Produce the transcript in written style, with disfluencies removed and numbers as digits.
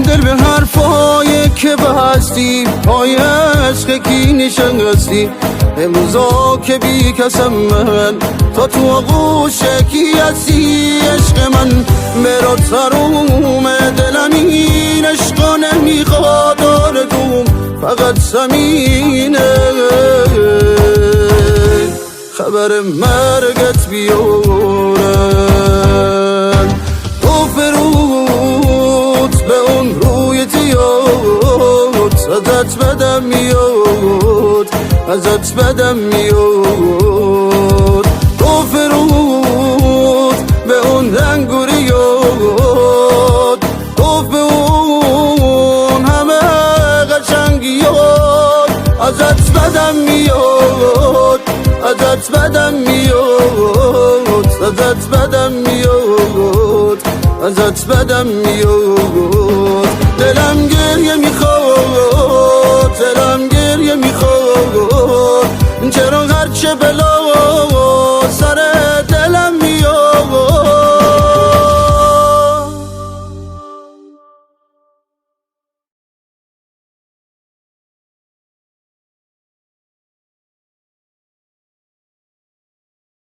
دل به حرفایی که بستی پای عشق کی نشستی امروزا که بی کسم من تا تو آغوش کی هستی عشق من مرا تروم دلم این عشقا نمیخواد آرزوم فقط زمینه خبر مرگت بیارن تو فرود به اون روی تیاد ازت بدم میاد ازت بدم میاد تو فرود به اون رنگوریاد تو به اون همه قشنگیاد ازت بدم میاد ازت بدم میاد ازت بدم میاد ازت بدم میاد دلم گریه میخواد دلم گریه میخواد چرا هرچه بلا